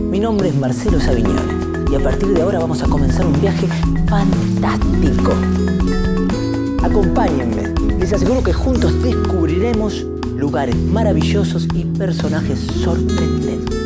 Mi nombre es Marcelo Savignone y a partir de ahora vamos a comenzar un viaje fantástico. Acompáñenme, les aseguro que juntos descubriremos lugares maravillosos y personajes sorprendentes.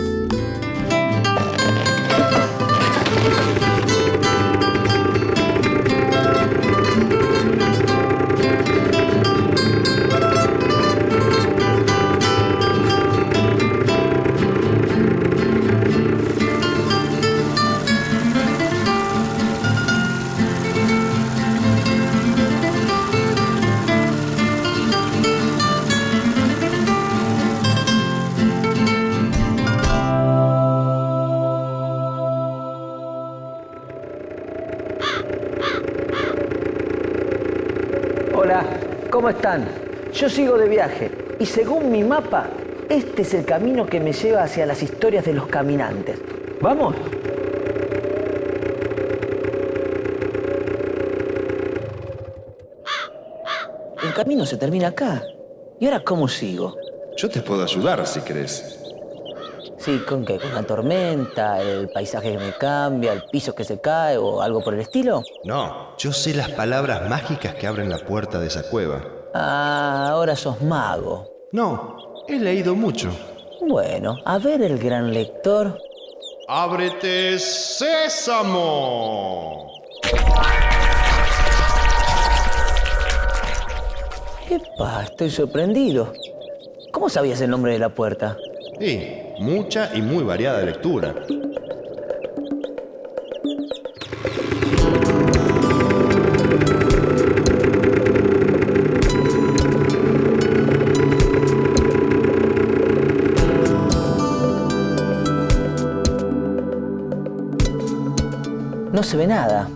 Hola, ¿cómo están? Yo sigo de viaje y según mi mapa, este es el camino que me lleva hacia las historias de los caminantes. ¿Vamos? El camino se termina acá. ¿Y ahora cómo sigo? Yo te puedo ayudar si querés. Sí, ¿con qué? ¿Con la tormenta, el paisaje que me cambia, el piso que se cae o algo por el estilo? No, yo sé las palabras mágicas que abren la puerta de esa cueva. Ah, ahora sos mago. No, he leído mucho. Bueno, a ver el gran lector. ¡Ábrete, sésamo! ¡Epa! Estoy sorprendido. ¿Cómo sabías el nombre de la puerta? Sí, mucha y muy variada lectura. No se ve nada.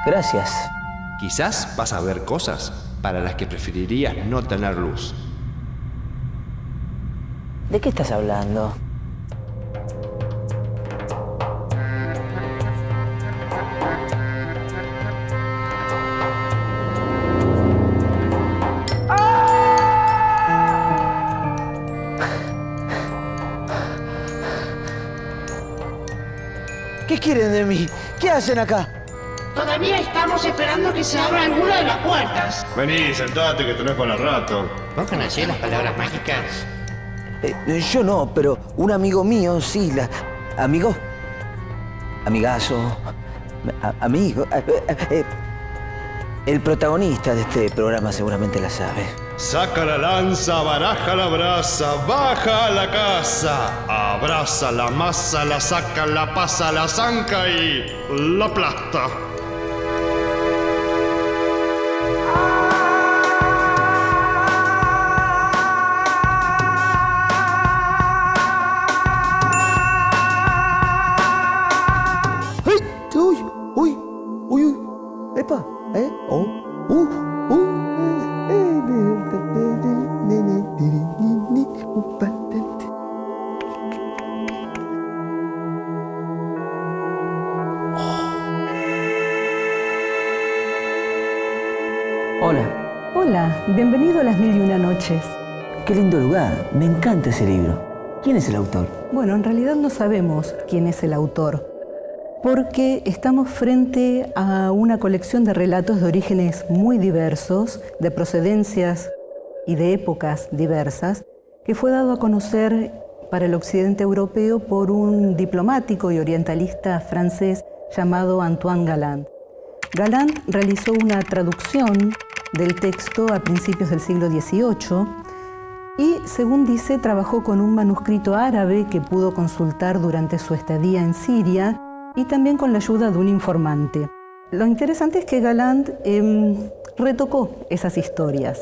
Gracias. Quizás vas a ver cosas para las que preferirías no tener luz. ¿De qué estás hablando? ¿Qué quieren de mí? ¿Qué hacen acá? Todavía estamos esperando que se abra alguna de las puertas. Vení, sentate que tenés para rato. ¿Vos conocés las palabras mágicas? Yo no, pero un amigo mío sí. ¿Amigo? Amigazo. Amigo. El protagonista de este programa seguramente la sabe. Saca la lanza, baraja la brasa, baja a la casa, abraza la masa, la saca, la pasa, la zanca y la aplasta. Epa, Hola. Hola, bienvenido a Las Mil y Una Noches. Qué lindo lugar. Me encanta ese libro. ¿Quién es el autor? Bueno, en realidad no sabemos quién es el autor, porque estamos frente a una colección de relatos de orígenes muy diversos, de procedencias y de épocas diversas, que fue dado a conocer para el occidente europeo por un diplomático y orientalista francés llamado Antoine Galland. Galland realizó una traducción del texto a principios del siglo XVIII y, según dice, trabajó con un manuscrito árabe que pudo consultar durante su estadía en Siria y también con la ayuda de un informante. Lo interesante es que Galland retocó esas historias,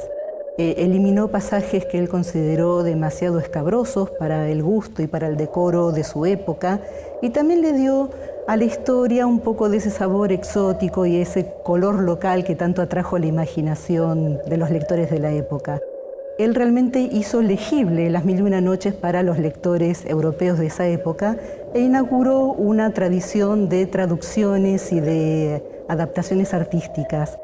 eliminó pasajes que él consideró demasiado escabrosos para el gusto y para el decoro de su época y también le dio a la historia un poco de ese sabor exótico y ese color local que tanto atrajo la imaginación de los lectores de la época. Él realmente hizo legible Las Mil y Una Noches para los lectores europeos de esa época e inauguró una tradición de traducciones y de adaptaciones artísticas.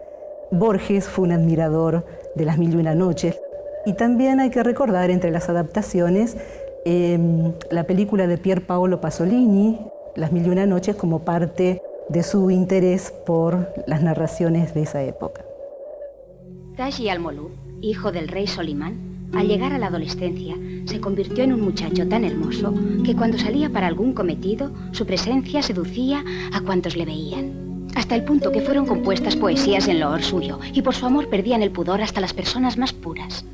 Borges fue un admirador de Las Mil y Una Noches y también hay que recordar entre las adaptaciones la película de Pier Paolo Pasolini, Las Mil y una Noches, como parte de su interés por las narraciones de esa época. Taji al-Muluk, hijo del rey Solimán, al llegar a la adolescencia, se convirtió en un muchacho tan hermoso que cuando salía para algún cometido, su presencia seducía a cuantos le veían. Hasta el punto que fueron compuestas poesías en loor suyo, y por su amor perdían el pudor hasta las personas más puras.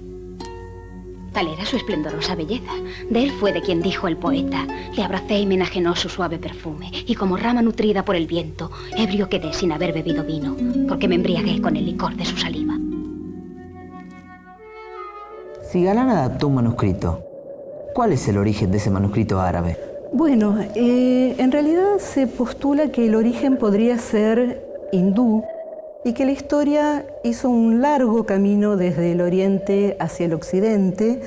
Tal era su esplendorosa belleza. De él fue de quien dijo el poeta: le abracé y me enajenó su suave perfume, y como rama nutrida por el viento, ebrio quedé sin haber bebido vino, porque me embriagué con el licor de su saliva. Si Galán adaptó un manuscrito, ¿cuál es el origen de ese manuscrito árabe? Bueno, en realidad se postula que el origen podría ser hindú y que la historia hizo un largo camino desde el oriente hacia el occidente,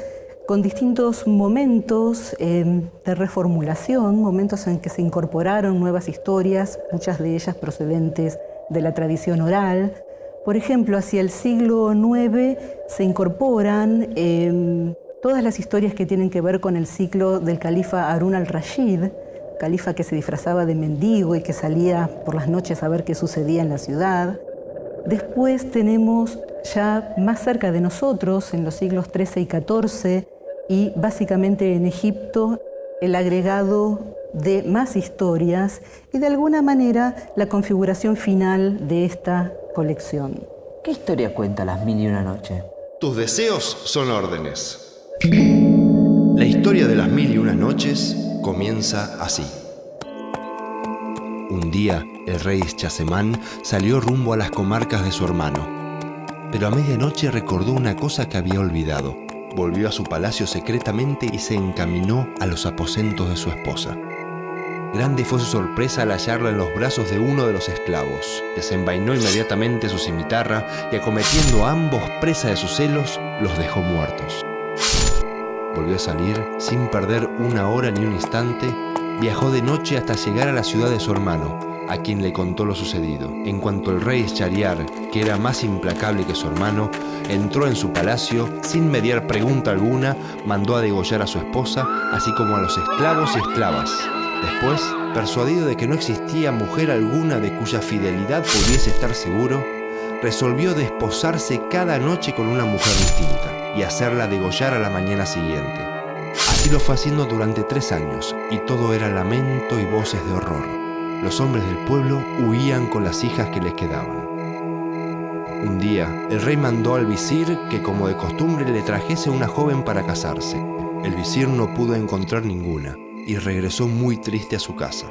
con distintos momentos de reformulación, momentos en que se incorporaron nuevas historias, muchas de ellas procedentes de la tradición oral. Por ejemplo, hacia el siglo IX se incorporan todas las historias que tienen que ver con el ciclo del califa Harún al-Rashid, califa que se disfrazaba de mendigo y que salía por las noches a ver qué sucedía en la ciudad. Después tenemos ya más cerca de nosotros, en los siglos XIII y XIV, y básicamente en Egipto, el agregado de más historias y de alguna manera la configuración final de esta colección. ¿Qué historia cuenta Las Mil y una Noches? Tus deseos son órdenes. La historia de Las Mil y una Noches comienza así. Un día, el rey Chazemán salió rumbo a las comarcas de su hermano, pero a medianoche recordó una cosa que había olvidado. Volvió a su palacio secretamente y se encaminó a los aposentos de su esposa. Grande fue su sorpresa al hallarla en los brazos de uno de los esclavos. Desenvainó inmediatamente su cimitarra y, acometiendo a ambos presa de sus celos, los dejó muertos. Volvió a salir sin perder una hora ni un instante. Viajó de noche hasta llegar a la ciudad de su hermano, a quien le contó lo sucedido. En cuanto el rey Schahriar, que era más implacable que su hermano, entró en su palacio, sin mediar pregunta alguna, mandó a degollar a su esposa, así como a los esclavos y esclavas. Después, persuadido de que no existía mujer alguna de cuya fidelidad pudiese estar seguro, resolvió desposarse cada noche con una mujer distinta y hacerla degollar a la mañana siguiente. Así lo fue haciendo durante 3 años, y todo era lamento y voces de horror. Los hombres del pueblo huían con las hijas que les quedaban. Un día, el rey mandó al visir que, como de costumbre, le trajese una joven para casarse. El visir no pudo encontrar ninguna, y regresó muy triste a su casa.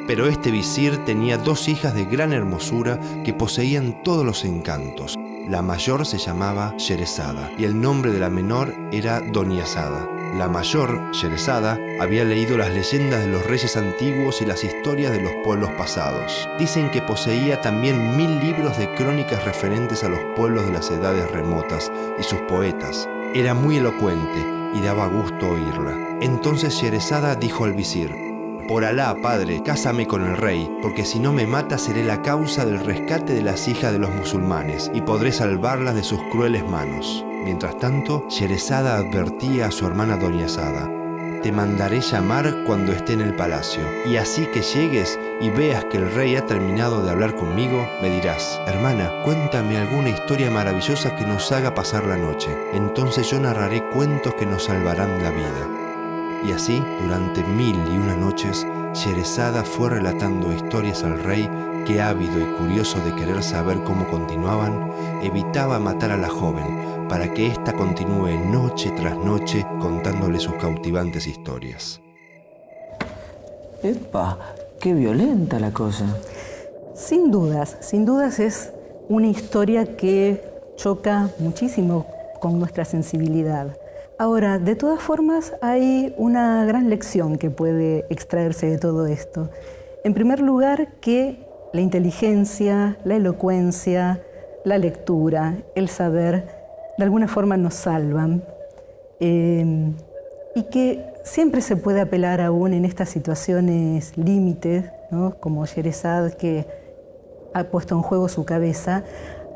Pero este visir tenía 2 hijas de gran hermosura que poseían todos los encantos. La mayor se llamaba Sherezada y el nombre de la menor era Doniazada. La mayor, Sherezada, había leído las leyendas de los reyes antiguos y las historias de los pueblos pasados. Dicen que poseía también 1000 libros de crónicas referentes a los pueblos de las edades remotas y sus poetas. Era muy elocuente y daba gusto oírla. Entonces Sherezada dijo al visir: «Por Alá, padre, cásame con el rey, porque si no me mata seré la causa del rescate de las hijas de los musulmanes y podré salvarlas de sus crueles manos». Mientras tanto, Sherezada advertía a su hermana Doniazada: «Te mandaré llamar cuando esté en el palacio, y así que llegues y veas que el rey ha terminado de hablar conmigo, me dirás: hermana, cuéntame alguna historia maravillosa que nos haga pasar la noche. Entonces yo narraré cuentos que nos salvarán la vida». Y así, durante 1001 noches, Sherezada fue relatando historias al rey que, ávido y curioso de querer saber cómo continuaban, evitaba matar a la joven para que ésta continúe noche tras noche contándole sus cautivantes historias. ¡Epa! ¡Qué violenta la cosa! Sin dudas es una historia que choca muchísimo con nuestra sensibilidad. Ahora, de todas formas, hay una gran lección que puede extraerse de todo esto. En primer lugar, que la inteligencia, la elocuencia, la lectura, el saber, de alguna forma nos salvan. Y que siempre se puede apelar aún en estas situaciones límites, ¿no? Como Sherezada, que ha puesto en juego su cabeza,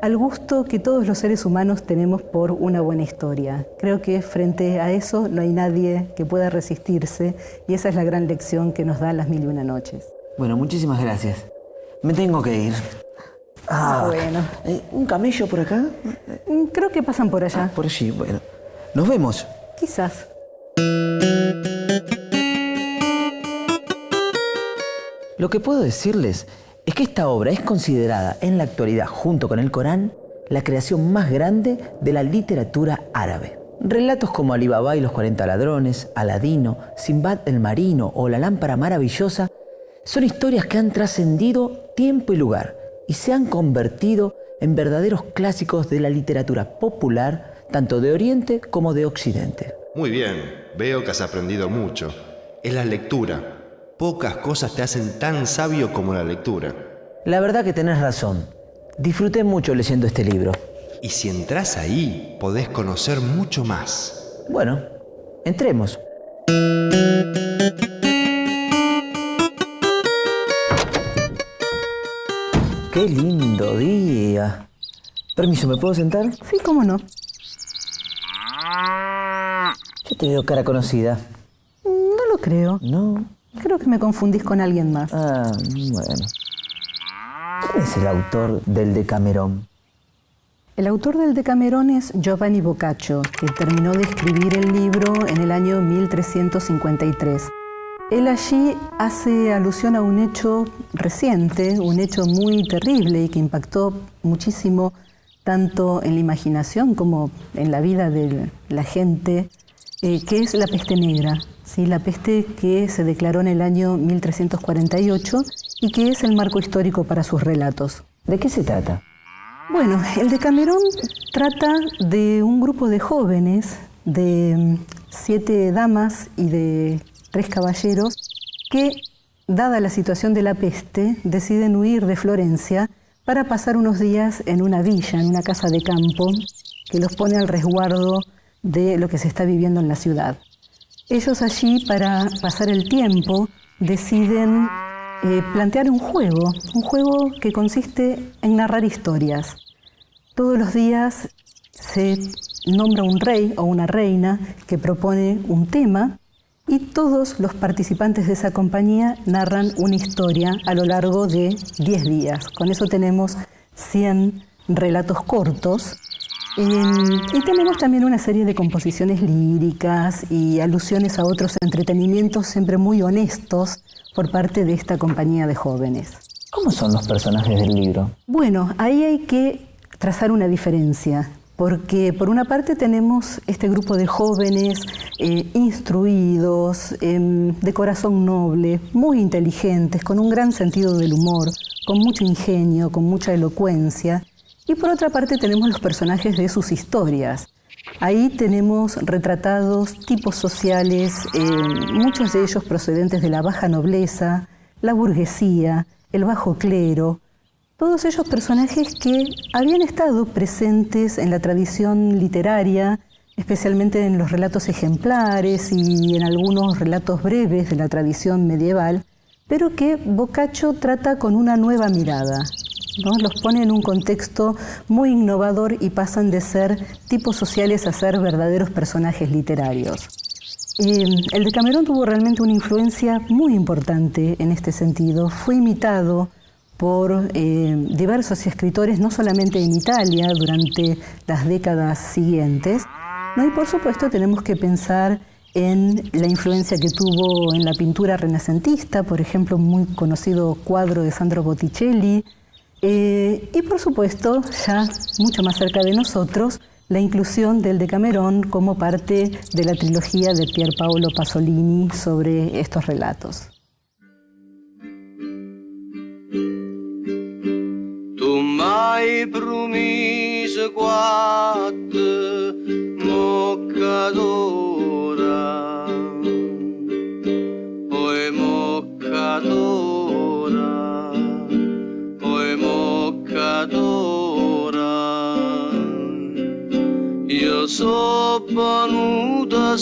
al gusto que todos los seres humanos tenemos por una buena historia. Creo que frente a eso no hay nadie que pueda resistirse y esa es la gran lección que nos da Las Mil y Una Noches. Bueno, muchísimas gracias. Me tengo que ir. Bueno. ¿Un camello por acá? Creo que pasan por allá. Por allí, bueno. Nos vemos. Quizás. Lo que puedo decirles es que esta obra es considerada en la actualidad, junto con el Corán, la creación más grande de la literatura árabe. Relatos como Alí Baba y los 40 ladrones, Aladino, Sinbad el marino o La lámpara maravillosa son historias que han trascendido tiempo y lugar y se han convertido en verdaderos clásicos de la literatura popular, tanto de Oriente como de Occidente. Muy bien, veo que has aprendido mucho. Es la lectura. Pocas cosas te hacen tan sabio como la lectura. La verdad que tenés razón. Disfruté mucho leyendo este libro. Y si entras ahí, podés conocer mucho más. Bueno, entremos. ¡Qué lindo día! Permiso, ¿me puedo sentar? Sí, cómo no. Yo te veo cara conocida. No lo creo. ¿No? Creo que me confundís con alguien más. Ah, bueno. ¿Quién es el autor del Decamerón? El autor del Decamerón es Giovanni Boccaccio, que terminó de escribir el libro en el año 1353. Él allí hace alusión a un hecho reciente, un hecho muy terrible y que impactó muchísimo tanto en la imaginación como en la vida de la gente, que es la peste negra, ¿sí? La peste que se declaró en el año 1348 y que es el marco histórico para sus relatos. ¿De qué se trata? Bueno, el Decamerón trata de un grupo de jóvenes, de 7 damas y de 3 caballeros, que, dada la situación de la peste, deciden huir de Florencia para pasar unos días en una villa, en una casa de campo, que los pone al resguardo de lo que se está viviendo en la ciudad. Ellos allí, para pasar el tiempo, deciden plantear un juego que consiste en narrar historias. Todos los días se nombra un rey o una reina que propone un tema y todos los participantes de esa compañía narran una historia a lo largo de 10 días. Con eso tenemos 100 relatos cortos y tenemos también una serie de composiciones líricas y alusiones a otros entretenimientos siempre muy honestos por parte de esta compañía de jóvenes. ¿Cómo son los personajes del libro? Bueno, ahí hay que trazar una diferencia, porque por una parte tenemos este grupo de jóvenes instruidos, de corazón noble, muy inteligentes, con un gran sentido del humor, con mucho ingenio, con mucha elocuencia, y por otra parte tenemos los personajes de sus historias. Ahí tenemos retratados tipos sociales, muchos de ellos procedentes de la baja nobleza, la burguesía, el bajo clero, todos ellos personajes que habían estado presentes en la tradición literaria, especialmente en los relatos ejemplares y en algunos relatos breves de la tradición medieval, pero que Boccaccio trata con una nueva mirada, ¿no? Los pone en un contexto muy innovador y pasan de ser tipos sociales a ser verdaderos personajes literarios. El Decamerón tuvo realmente una influencia muy importante en este sentido. Fue imitado por diversos escritores, no solamente en Italia, durante las décadas siguientes, ¿no? Y por supuesto tenemos que pensar en la influencia que tuvo en la pintura renacentista, por ejemplo, un muy conocido cuadro de Sandro Botticelli, y por supuesto, ya mucho más cerca de nosotros, la inclusión del Decamerón como parte de la trilogía de Pier Paolo Pasolini sobre estos relatos. Tu m'hai promesso quattro moccadora, poi moccadora, poi moccadora. Io so venuto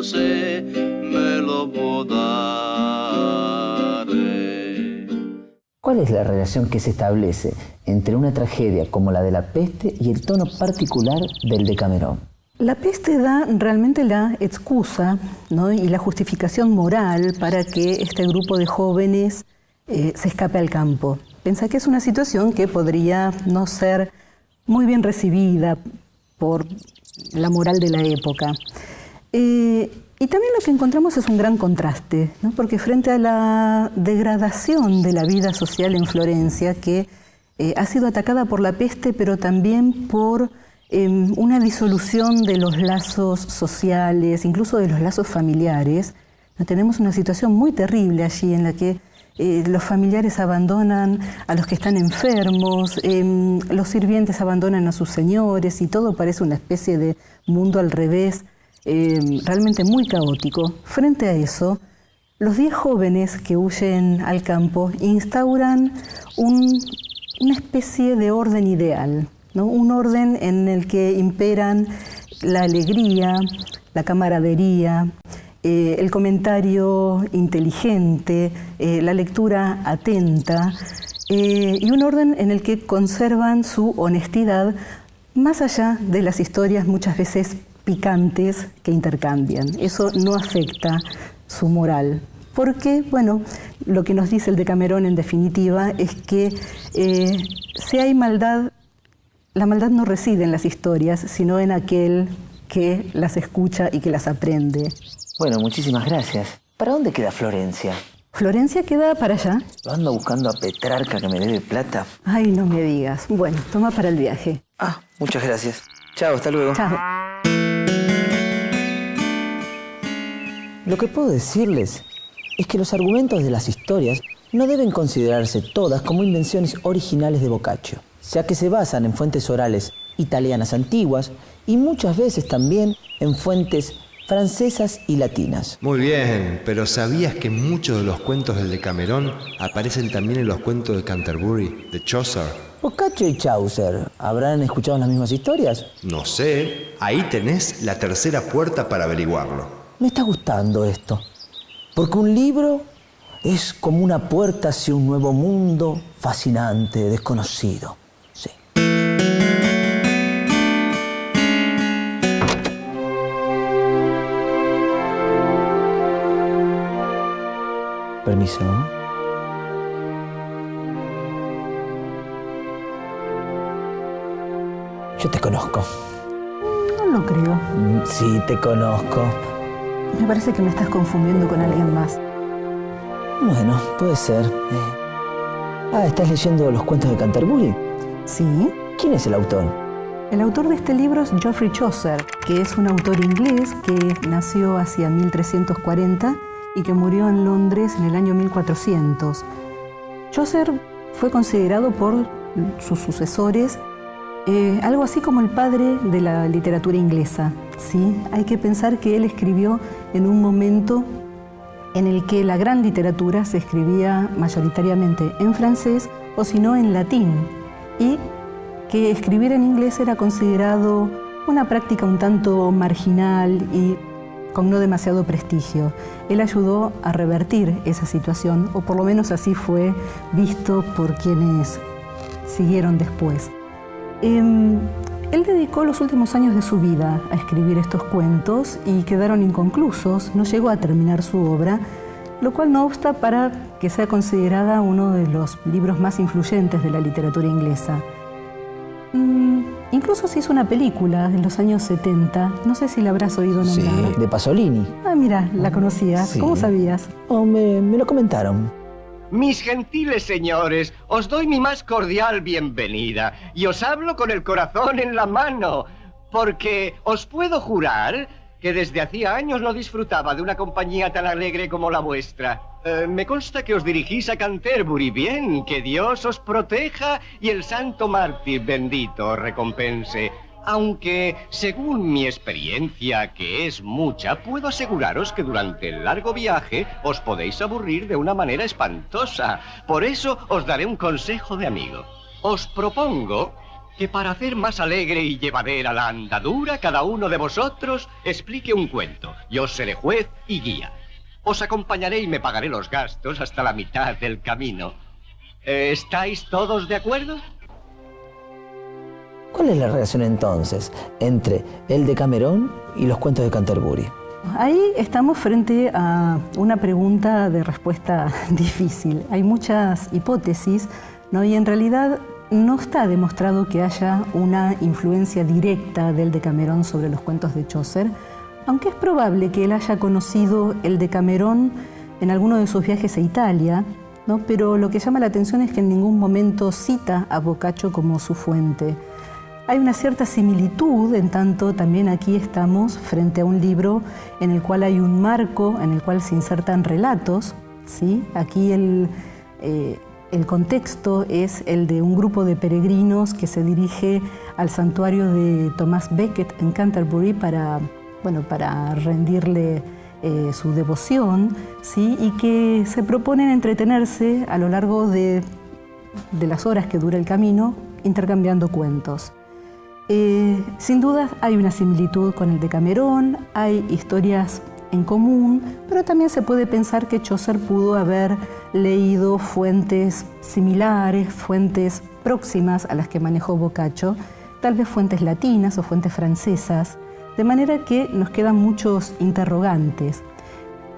se me lo può dare. ¿Cuál es la relación que se establece entre una tragedia como la de la peste y el tono particular del Decamerón? La peste da realmente la excusa, ¿no?, y la justificación moral para que este grupo de jóvenes se escape al campo. Pensá que es una situación que podría no ser muy bien recibida por la moral de la época. Y también lo que encontramos es un gran contraste, ¿no?, porque frente a la degradación de la vida social en Florencia, que ha sido atacada por la peste, pero también por una disolución de los lazos sociales, incluso de los lazos familiares, ¿no?, tenemos una situación muy terrible allí en la que los familiares abandonan a los que están enfermos, los sirvientes abandonan a sus señores y todo parece una especie de mundo al revés, realmente muy caótico. Frente a eso, los 10 jóvenes que huyen al campo instauran una especie de orden ideal, ¿no?, un orden en el que imperan la alegría, la camaradería, el comentario inteligente, la lectura atenta, y un orden en el que conservan su honestidad más allá de las historias muchas veces picantes que intercambian. Eso no afecta su moral, porque, bueno, lo que nos dice el Decamerón en definitiva es que si hay maldad, la maldad no reside en las historias, sino en aquel que las escucha y que las aprende. Bueno, muchísimas gracias. ¿Para dónde queda Florencia? Florencia queda para allá. Lo ando buscando a Petrarca que me debe plata. Ay, no me digas. Bueno, toma para el viaje. Ah, muchas gracias. Chao, hasta luego. Chao. Lo que puedo decirles es que los argumentos de las historias no deben considerarse todas como invenciones originales de Boccaccio, ya que se basan en fuentes orales italianas antiguas y muchas veces también en fuentes francesas y latinas. Muy bien, pero ¿sabías que muchos de los cuentos del Decamerón aparecen también en los cuentos de Canterbury, de Chaucer? ¿Boccaccio y Chaucer habrán escuchado las mismas historias? No sé, ahí tenés la tercera puerta para averiguarlo. Me está gustando esto, porque un libro es como una puerta hacia un nuevo mundo fascinante, desconocido. Sí. Permiso. Yo te conozco. No lo creo. Sí, te conozco. Me parece que me estás confundiendo con alguien más. Bueno, puede ser. ¿Estás leyendo los cuentos de Canterbury? Sí. ¿Quién es el autor? El autor de este libro es Geoffrey Chaucer, que es un autor inglés que nació hacia 1340 y que murió en Londres en el año 1400. Chaucer fue considerado por sus sucesores algo así como el padre de la literatura inglesa, ¿sí? Hay que pensar que él escribió en un momento en el que la gran literatura se escribía mayoritariamente en francés o si no en latín, y que escribir en inglés era considerado una práctica un tanto marginal y con no demasiado prestigio. Él ayudó a revertir esa situación, o por lo menos así fue visto por quienes siguieron después. Él dedicó los últimos años de su vida a escribir estos cuentos y quedaron inconclusos, no llegó a terminar su obra, lo cual no obsta para que sea considerada uno de los libros más influyentes de la literatura inglesa. Incluso se hizo una película en los años 70, no sé si la habrás oído nombrar. Sí, de Pasolini. Ah, mira, la conocías. Sí. ¿Cómo sabías? Oh, me lo comentaron. Mis gentiles señores, os doy mi más cordial bienvenida y os hablo con el corazón en la mano, porque os puedo jurar que desde hacía años no disfrutaba de una compañía tan alegre como la vuestra. Me consta que os dirigís a Canterbury. Bien, que Dios os proteja y el santo mártir bendito os recompense. Aunque, según mi experiencia, que es mucha, puedo aseguraros que durante el largo viaje os podéis aburrir de una manera espantosa. Por eso os daré un consejo de amigo. Os propongo que para hacer más alegre y llevadera la andadura, cada uno de vosotros explique un cuento. Yo seré juez y guía. Os acompañaré y me pagaré los gastos hasta la mitad del camino. ¿Estáis todos de acuerdo? ¿Cuál es la relación entonces entre el Decamerón y los cuentos de Canterbury? Ahí estamos frente a una pregunta de respuesta difícil. Hay muchas hipótesis, ¿no? Y en realidad no está demostrado que haya una influencia directa del Decamerón sobre los cuentos de Chaucer, aunque es probable que él haya conocido el Decamerón en alguno de sus viajes a Italia, ¿no? Pero lo que llama la atención es que en ningún momento cita a Boccaccio como su fuente. Hay una cierta similitud, en tanto también aquí estamos frente a un libro en el cual hay un marco, en el cual se insertan relatos, ¿sí? Aquí el contexto es el de un grupo de peregrinos que se dirige al santuario de Thomas Becket en Canterbury para rendirle su devoción, ¿sí? Y que se proponen entretenerse a lo largo de las horas que dura el camino, intercambiando cuentos. Sin duda hay una similitud con el Decamerón, hay historias en común, pero también se puede pensar que Chaucer pudo haber leído fuentes similares, fuentes próximas a las que manejó Boccaccio, tal vez fuentes latinas o fuentes francesas, de manera que nos quedan muchos interrogantes.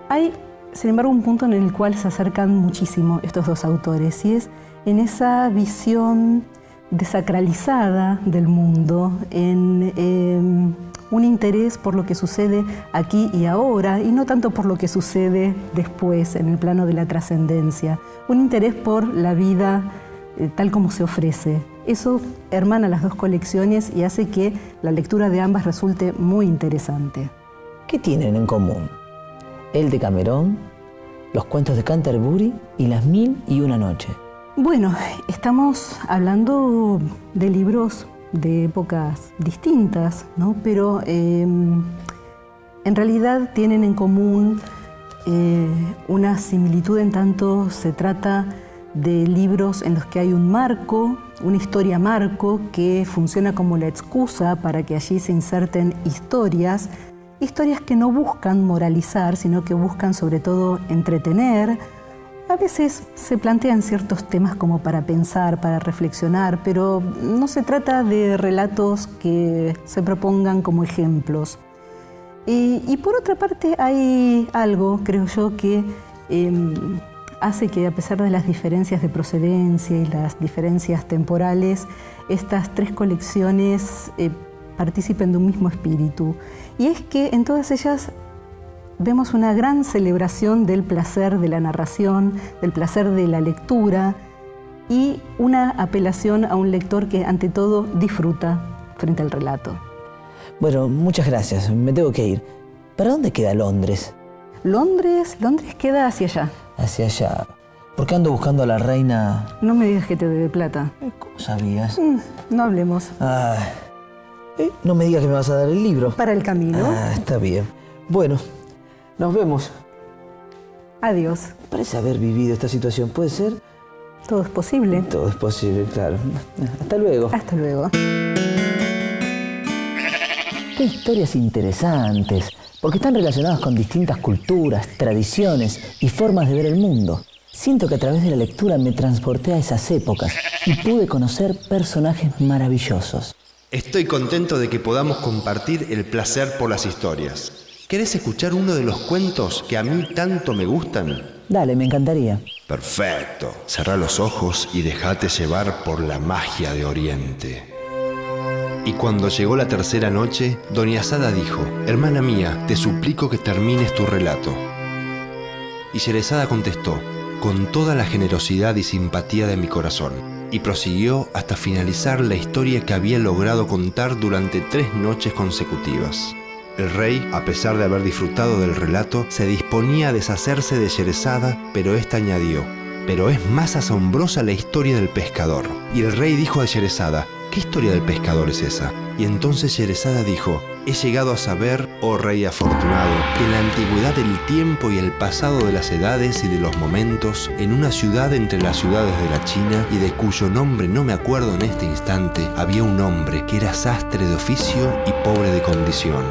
Hay, sin embargo, un punto en el cual se acercan muchísimo estos dos autores, y es en esa visión desacralizada del mundo, en un interés por lo que sucede aquí y ahora, y no tanto por lo que sucede después en el plano de la trascendencia, un interés por la vida tal como se ofrece. Eso hermana las dos colecciones y hace que la lectura de ambas resulte muy interesante. ¿Qué tienen en común? El Decamerón, los cuentos de Canterbury y las 1001 noche. Bueno, estamos hablando de libros de épocas distintas, ¿no? Pero en realidad tienen en común una similitud en tanto se trata de libros en los que hay un marco, una historia marco que funciona como la excusa para que allí se inserten historias que no buscan moralizar, sino que buscan sobre todo entretener. A veces se plantean ciertos temas como para pensar, para reflexionar, pero no se trata de relatos que se propongan como ejemplos. Y por otra parte hay algo, creo yo, que hace que a pesar de las diferencias de procedencia y las diferencias temporales, estas tres colecciones participen de un mismo espíritu. Y es que en todas ellas vemos una gran celebración del placer de la narración, del placer de la lectura y una apelación a un lector que ante todo disfruta frente al relato. Bueno, muchas gracias. Me tengo que ir. ¿Para dónde queda Londres? Londres queda hacia allá. Hacia allá. ¿Por qué ando buscando a la reina? No me digas que te debe plata. ¿Cómo sabías? No hablemos. No me digas que me vas a dar el libro. Para el camino. Está bien. Bueno, nos vemos. Adiós. Parece haber vivido esta situación. ¿Puede ser? Todo es posible. Todo es posible, claro. Hasta luego. Hasta luego. Qué historias interesantes, porque están relacionadas con distintas culturas, tradiciones y formas de ver el mundo. Siento que a través de la lectura me transporté a esas épocas y pude conocer personajes maravillosos. Estoy contento de que podamos compartir el placer por las historias. ¿Querés escuchar uno de los cuentos que a mí tanto me gustan? Dale, me encantaría. Perfecto. Cerrá los ojos y dejate llevar por la magia de Oriente. Y cuando llegó la tercera noche, doña Sada dijo: «Hermana mía, te suplico que termines tu relato». Y Sherezada contestó: «Con toda la generosidad y simpatía de mi corazón». Y prosiguió hasta finalizar la historia que había logrado contar durante 3 noches consecutivas. El rey, a pesar de haber disfrutado del relato, se disponía a deshacerse de Sherezada, pero ésta añadió: «Pero es más asombrosa la historia del pescador». Y el rey dijo a Sherezada: «¿Qué historia del pescador es esa?». Y entonces Sherezada dijo: «He llegado a saber, oh rey afortunado, que en la antigüedad del tiempo y el pasado de las edades y de los momentos, en una ciudad entre las ciudades de la China, y de cuyo nombre no me acuerdo en este instante, había un hombre que era sastre de oficio y pobre de condición.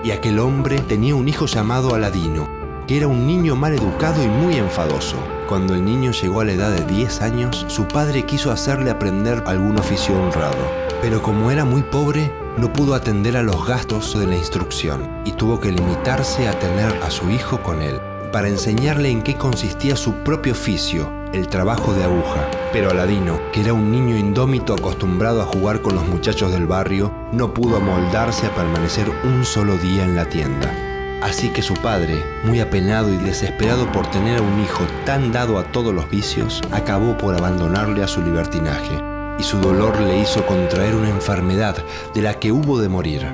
Y aquel hombre tenía un hijo llamado Aladino, que era un niño mal educado y muy enfadoso. Cuando el niño llegó a la edad de 10 años, su padre quiso hacerle aprender algún oficio honrado. Pero como era muy pobre, no pudo atender a los gastos de la instrucción y tuvo que limitarse a tener a su hijo con él, para enseñarle en qué consistía su propio oficio, el trabajo de aguja. Pero Aladino, que era un niño indómito acostumbrado a jugar con los muchachos del barrio, no pudo amoldarse a permanecer un solo día en la tienda. Así que su padre, muy apenado y desesperado por tener a un hijo tan dado a todos los vicios, acabó por abandonarle a su libertinaje, y su dolor le hizo contraer una enfermedad de la que hubo de morir.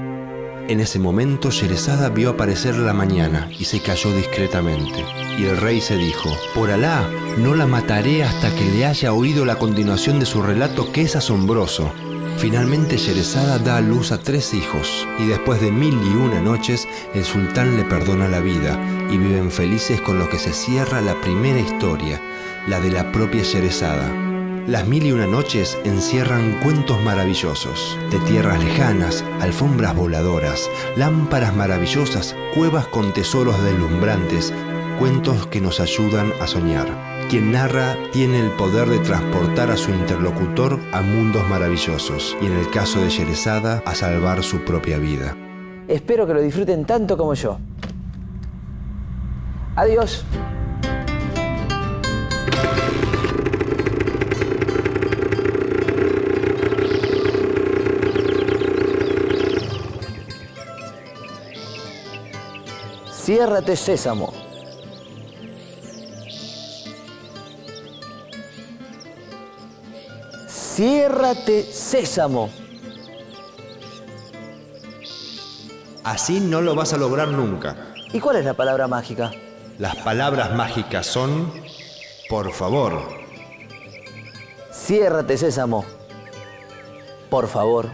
En ese momento Sherezada vio aparecer la mañana y se cayó discretamente. Y el rey se dijo: por Alá, no la mataré hasta que le haya oído la continuación de su relato, que es asombroso. Finalmente Sherezada da a luz a 3 hijos, y después de 1001 noches el sultán le perdona la vida y viven felices, con lo que se cierra la primera historia, la de la propia Sherezada. Las 1001 noches encierran cuentos maravillosos, de tierras lejanas, alfombras voladoras, lámparas maravillosas, cuevas con tesoros deslumbrantes, cuentos que nos ayudan a soñar. Quien narra tiene el poder de transportar a su interlocutor a mundos maravillosos, y en el caso de Sherezada, a salvar su propia vida. Espero que lo disfruten tanto como yo. Adiós. Ciérrate, sésamo. Ciérrate, sésamo. Así no lo vas a lograr nunca. ¿Y cuál es la palabra mágica? Las palabras mágicas son: por favor. Ciérrate, sésamo. Por favor.